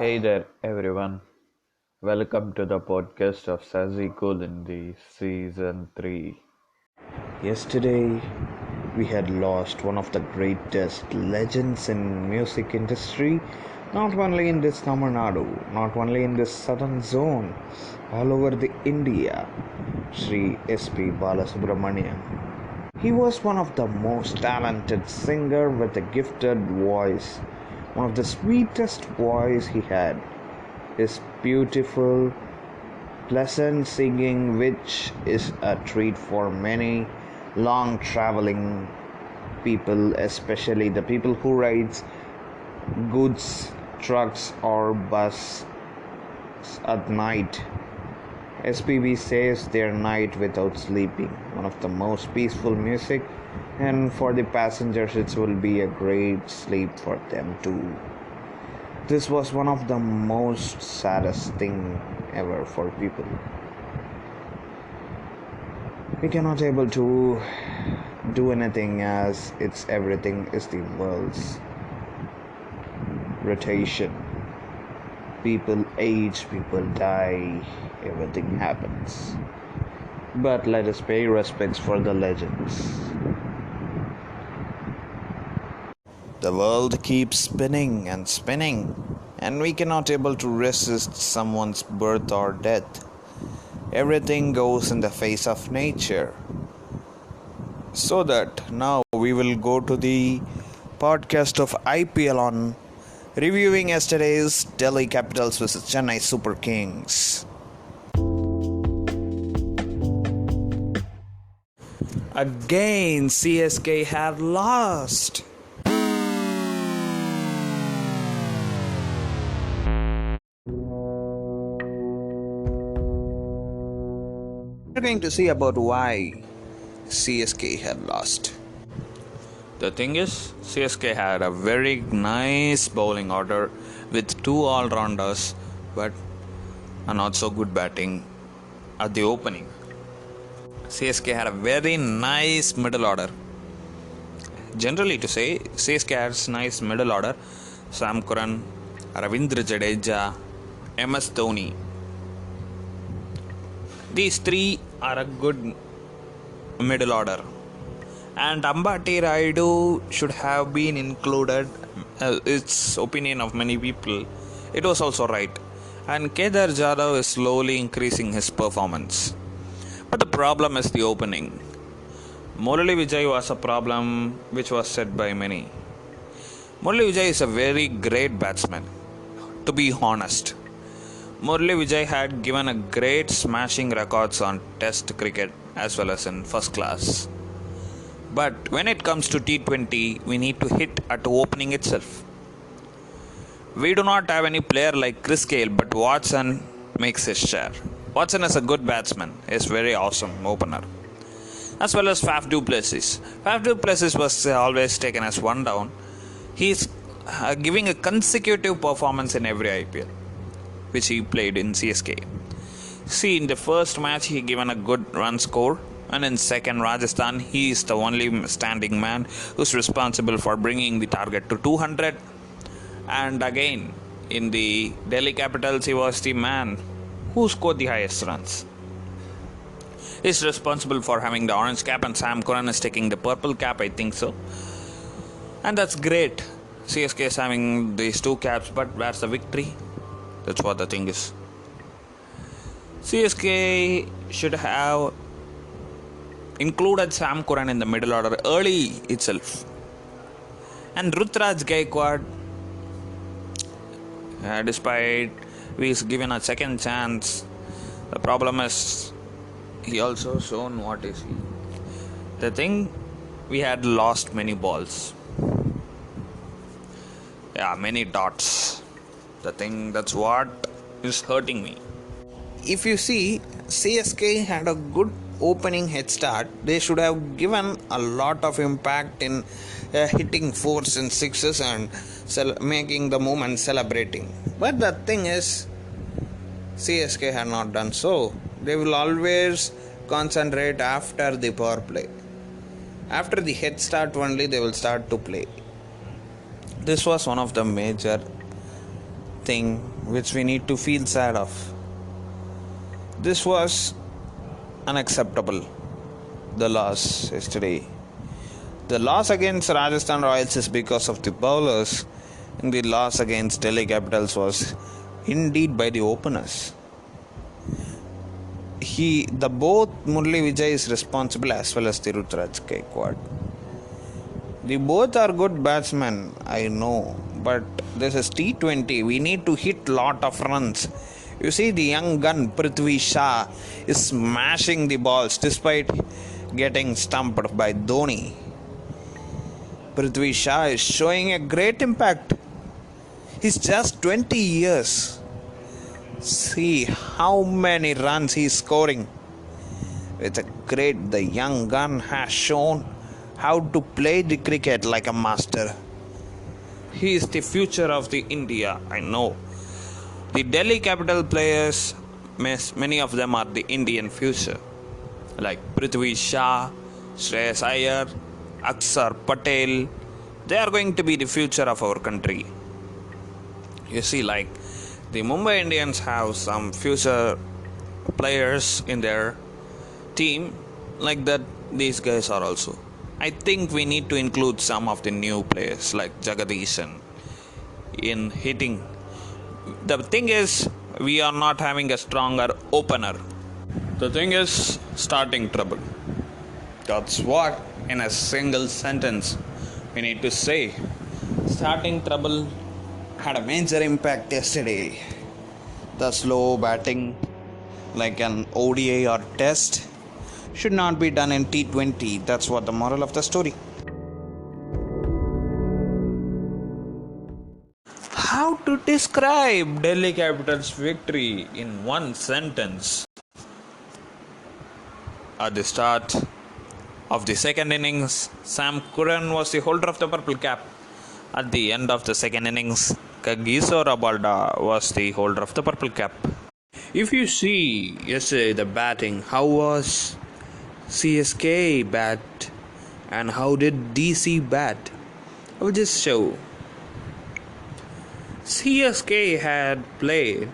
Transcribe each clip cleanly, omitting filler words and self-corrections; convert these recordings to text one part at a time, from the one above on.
Hey there, everyone. Welcome to the podcast of Sazi in the season 3. Yesterday, we had lost one of the greatest legends in music industry, not only in this Tamil Nadu, not only in this southern zone, all over the India, Sri S.P. Balasubramanian. He was one of the most talented singer with a gifted voice, one of the sweetest voice he had. His beautiful, pleasant singing, which is a treat for many long traveling people, especially the people who rides goods trucks or bus at night. SPB saves their night without sleeping. One of the most peaceful music, and for the passengers, it will be a great sleep for them too. This was one of the most saddest thing ever for people. We cannot able to do anything as it's everything is the world's rotation. People age, people die, everything happens. But let us pay respects for the legends. The world keeps spinning and spinning, and we cannot able to resist someone's birth or death. Everything goes in the face of nature. So that now we will go to the podcast of IPL on reviewing yesterday's Delhi Capitals vs Chennai Super Kings. Again, CSK have lost. We're going to see about why CSK had lost. The thing is, CSK had a very nice bowling order with two all-rounders, but a not so good batting at the opening. CSK had a very nice middle order. Generally to say, CSK has nice middle order. Sam Curran, Ravindra Jadeja, MS Dhoni. These three are a good middle order. And Ambati Raidu should have been included. It's opinion of many people. It was also right. And Kedar Jadhav is slowly increasing his performance. But the problem is the opening. Murali Vijay was a problem which was said by many. Murali Vijay is a very great batsman. To be honest, Murali Vijay had given a great smashing records on Test cricket as well as in first class. But when it comes to T20, we need to hit at opening itself. We do not have any player like Chris Gale, but Watson makes his share. Watson is a good batsman. He is very awesome opener. As well as Faf du Plessis. Faf du Plessis was always taken as one down. He is giving a consecutive performance in every IPL, which he played in CSK. See, in the first match, he given a good run score. And in second, Rajasthan, he is the only standing man who's responsible for bringing the target to 200. And again, in the Delhi Capitals, he was the man who scored the highest runs. He's responsible for having the orange cap, and Sam Curran is taking the purple cap, I think so. And that's great. CSK is having these two caps, but where's the victory? That's what the thing is. CSK should have included Sam Curran in the middle order early itself. And Rutraj Gaikwad, despite he's given a second chance, the problem is he also shown what is he. The thing, we had lost many balls. Yeah, many dots. The thing, that's what is hurting me. If you see, CSK had a good opening head start. They should have given a lot of impact in hitting fours and sixes and making the moment celebrating. But the thing is, CSK had not done so. They will always concentrate after the power play. After the head start only, they will start to play. This was one of the major thing which we need to feel sad of. This was unacceptable. The loss yesterday. The loss against Rajasthan Royals is because of the bowlers, and the loss against Delhi Capitals was indeed by the openers. Both Murli Vijay is responsible as well as the Ruturaj Gaikwad. They both are good batsmen, I know, but this is T20. We need to hit lot of runs. You see, the young gun Prithvi Shah is smashing the balls despite getting stumped by Dhoni. Prithvi Shah is showing a great impact. He's just 20 years. See how many runs he's scoring. The young gun has shown how to play the cricket like a master. He is the future of the India, I know. The Delhi Capital players, many of them are the Indian future. Like Prithvi Shah, Shreyas Iyer, Akshar Patel. They are going to be the future of our country. You see, like the Mumbai Indians have some future players in their team, like that these guys are also. I think we need to include some of the new players like Jagadish in hitting. The thing is, we are not having a stronger opener. The thing is, starting trouble. That's what, in a single sentence, we need to say. Starting trouble had a major impact yesterday. The slow batting, like an ODI or test, should not be done in T20. That's what the moral of the story. How to describe Delhi Capitals' victory in one sentence? At the start of the second innings, Sam Curran was the holder of the purple cap. At the end of the second innings, Kagiso Rabada was the holder of the purple cap. If you see yesterday the batting, how was CSK bat and how did DC bat? I will just show. CSK had played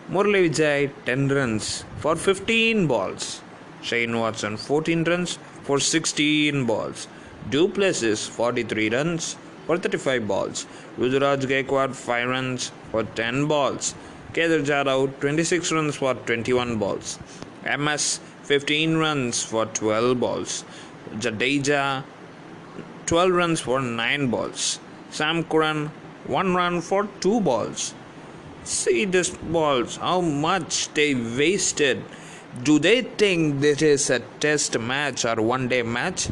Murli Vijay 10 runs for 15 balls. Shane Watson 14 runs for 16 balls. Duplessis 43 runs for 35 balls. Ruturaj Gaikwad 5 runs for 10 balls. Kedar Jadhav 26 runs for 21 balls. MS 15 runs for 12 balls. Jadeja 12 runs for 9 balls. Sam Curran 1 run for 2 balls. See these balls, how much they wasted. Do they think this is a test match or one day match?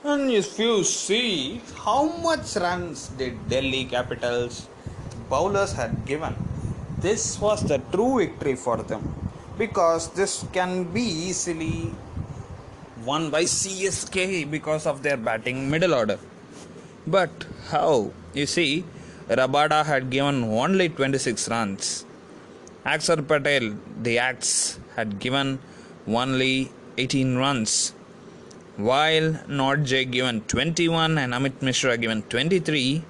And if you see how much runs did Delhi Capitals bowlers had given, this was the true victory for them, because this can be easily won by CSK because of their batting middle order. But how? You see, Rabada had given only 26 runs. Akshar Patel, the Axe, had given only 18 runs. While Nordjay given 21 and Amit Mishra given 23,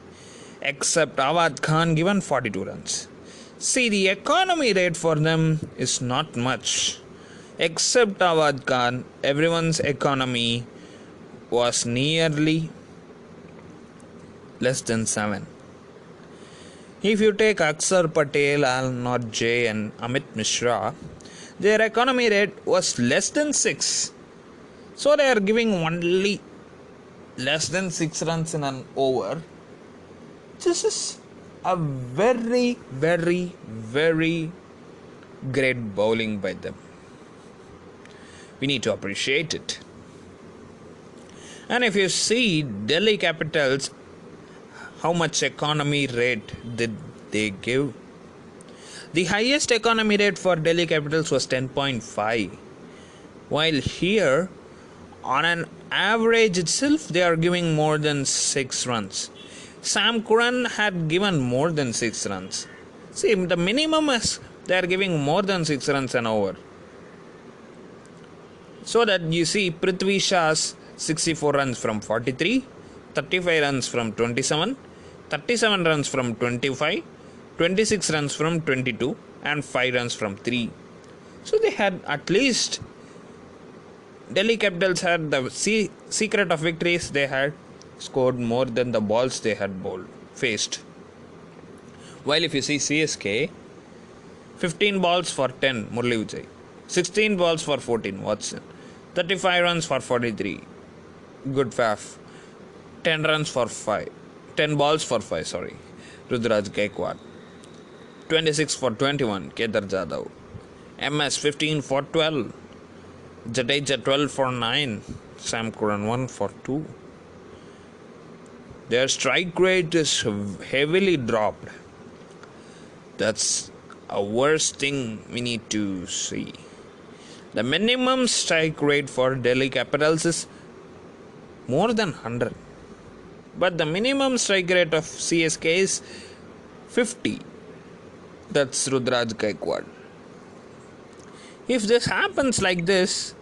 except Awad Khan given 42 runs. See, the economy rate for them is not much. Except Awad Khan, everyone's economy was nearly less than 7. If you take Akshar Patel, Al Nordjay and Amit Mishra, their economy rate was less than 6. So they are giving only less than 6 runs in an over. This is a very, very, very great bowling by them. We need to appreciate it. And if you see Delhi Capitals, how much economy rate did they give? The highest economy rate for Delhi Capitals was 10.5. While here, on an average itself, they are giving more than 6 runs. Sam Curran had given more than 6 runs. See, the minimum is they are giving more than 6 runs an over. So that you see Prithvi Shah's 64 runs from 43, 35 runs from 27, 37 runs from 25, 26 runs from 22 and 5 runs from 3. So they had at least Delhi Capitals had the secret of victories. They had scored more than the balls they had faced. While if you see CSK, 15 balls for 10 Murli Vijay, 16 balls for 14 Watson, 35 runs for 43 good Faf, 10 runs for 5, 10 balls for 5, Rudraj Gaikwad, 26 for 21 Kedar Jadhav, MS 15 for 12, Jadeja 12 for 9, Sam Curran 1 for 2. Their strike rate is heavily dropped. That's a worst thing we need to see. The minimum strike rate for Delhi Capitals is more than 100. But the minimum strike rate of CSK is 50. That's Rudraj Gaikwad. If this happens like this,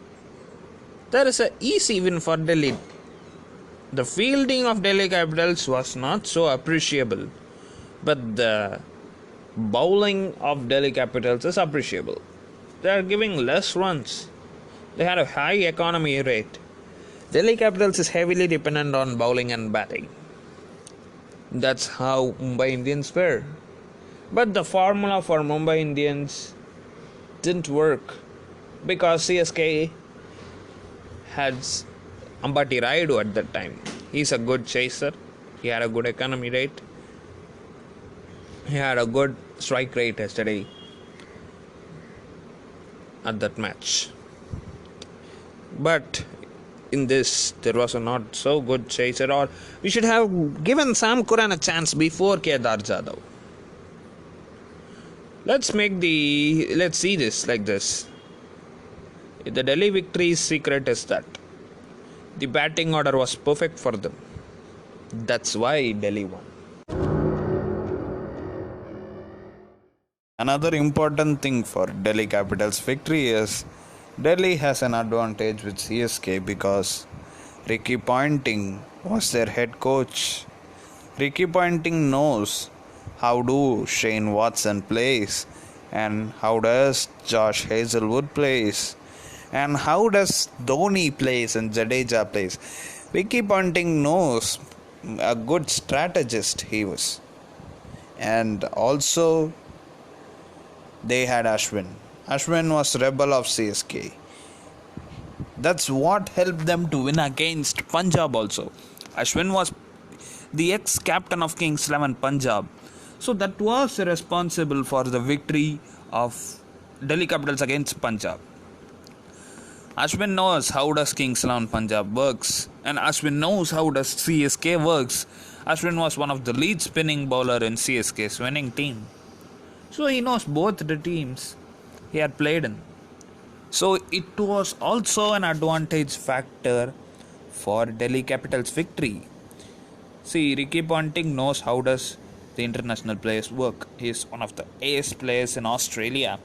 there is an easy win for Delhi. The fielding of Delhi Capitals was not so appreciable, but the bowling of Delhi Capitals is appreciable. They are giving less runs. They had a high economy rate. Delhi Capitals is heavily dependent on bowling and batting. That's how Mumbai Indians were. But the formula for Mumbai Indians didn't work because CSK had Ambati Rayudu at that time. He's a good chaser. He had a good economy rate. He had a good strike rate yesterday at that match. But in this, there was a not so good chaser, or we should have given Sam Curran a chance before Kedar Jadhav. Let's see this like this. The Delhi victory's secret is that the batting order was perfect for them. That's why Delhi won. Another important thing for Delhi Capitals' victory is Delhi has an advantage with CSK because Ricky Ponting was their head coach. Ricky Ponting knows how do Shane Watson plays and how does Josh Hazelwood plays and how does Dhoni plays and Jadeja plays. Ricky Ponting knows, a good strategist he was. And also they had Ashwin. Ashwin was rebel of CSK. That's what helped them to win against Punjab also. Ashwin was the ex-captain of Kings 11 Punjab. So that was responsible for the victory of Delhi Capitals against Punjab. Ashwin knows how does Kings 11 Punjab works, and Ashwin knows how does CSK works. Ashwin was one of the lead spinning bowler in CSK's winning team. So he knows both the teams he had played in. So it was also an advantage factor for Delhi Capitals' victory. See, Ricky Ponting knows how does the international players work. He is one of the ace players in Australia,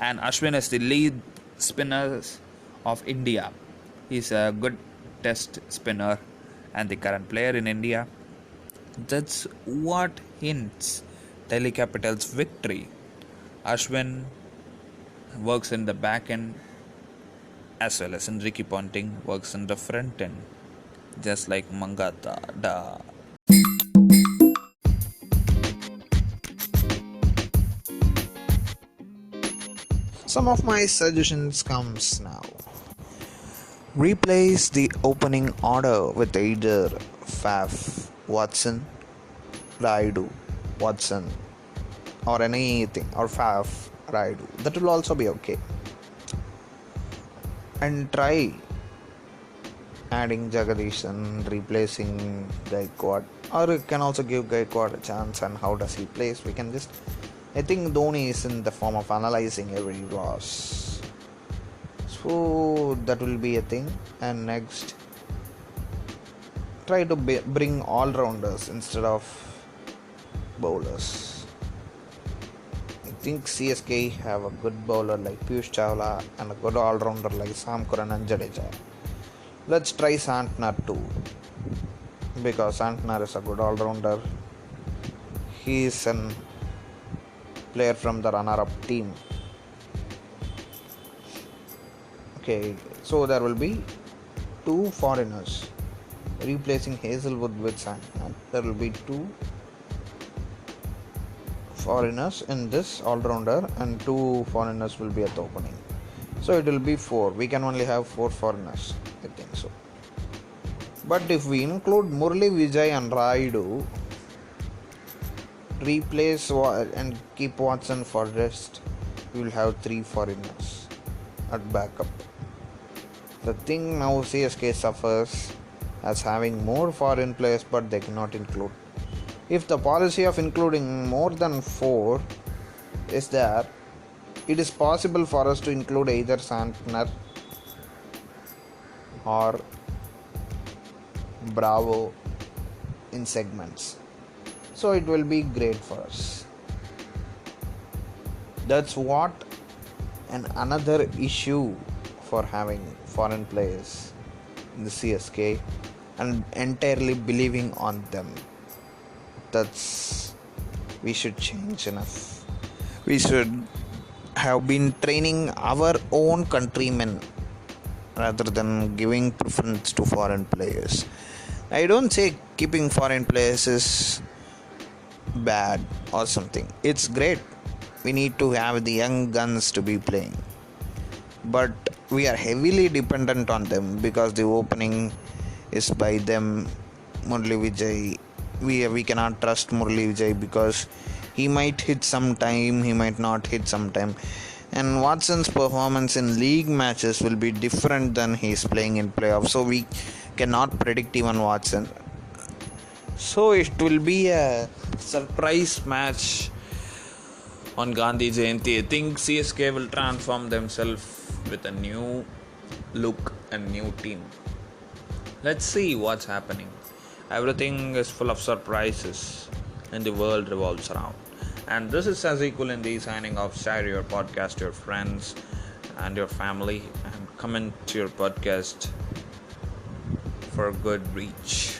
and Ashwin is the lead spinners of India. He's a good test spinner and the current player in India. That's what hints Delhi Capitals' victory. Ashwin works in the back end as well as in Ricky Ponting works in the front end, just like Mangata. Da. Some of my suggestions comes now. Replace the opening order with either Faf, Watson, Rayudu, Watson, or anything, or Faf, Rayudu. That will also be okay. And try adding Jagadish replacing Gaikwad, or you can also give Gaikwad a chance. And how does he plays? We can just, I think Dhoni is in the form of analyzing every loss, so that will be a thing. And next, try to bring all-rounders instead of bowlers. I think CSK have a good bowler like Piyush Chawla and a good all-rounder like Sam Curran and Jadeja. Let's try Santner too, because Santner is a good all-rounder. He is an player from the runner-up team. Okay, so there will be two foreigners replacing Hazelwood with Sandman. There will be two foreigners in this all-rounder and two foreigners will be at the opening. So it will be four. We can only have four foreigners, I think so. But if we include Murli Vijay and Raidu, replace and keep Watson for rest, we will have three foreigners at backup. The thing now CSK suffers as having more foreign players but they cannot include. If the policy of including more than 4 is there, it is possible for us to include either Santner or Bravo in segments. So it will be great for us. That's what another issue for having foreign players in the CSK and entirely believing on them. We should change enough. We should have been training our own countrymen rather than giving preference to foreign players. I don't say keeping foreign players is bad or something. It's great. We need to have the young guns to be playing. But we are heavily dependent on them because the opening is by them. Murli Vijay, we cannot trust Murli Vijay because he might hit sometime, he might not hit sometime. And Watson's performance in league matches will be different than he's playing in playoffs. So we cannot predict even Watson. So it will be a surprise match on Gandhi Jayanti. I think CSK will transform themselves with a new look and new team. Let's see what's happening. Everything is full of surprises and the world revolves around. And this is Sazik Kulindi signing off. Share your podcast to your friends and your family and comment to your podcast for good reach.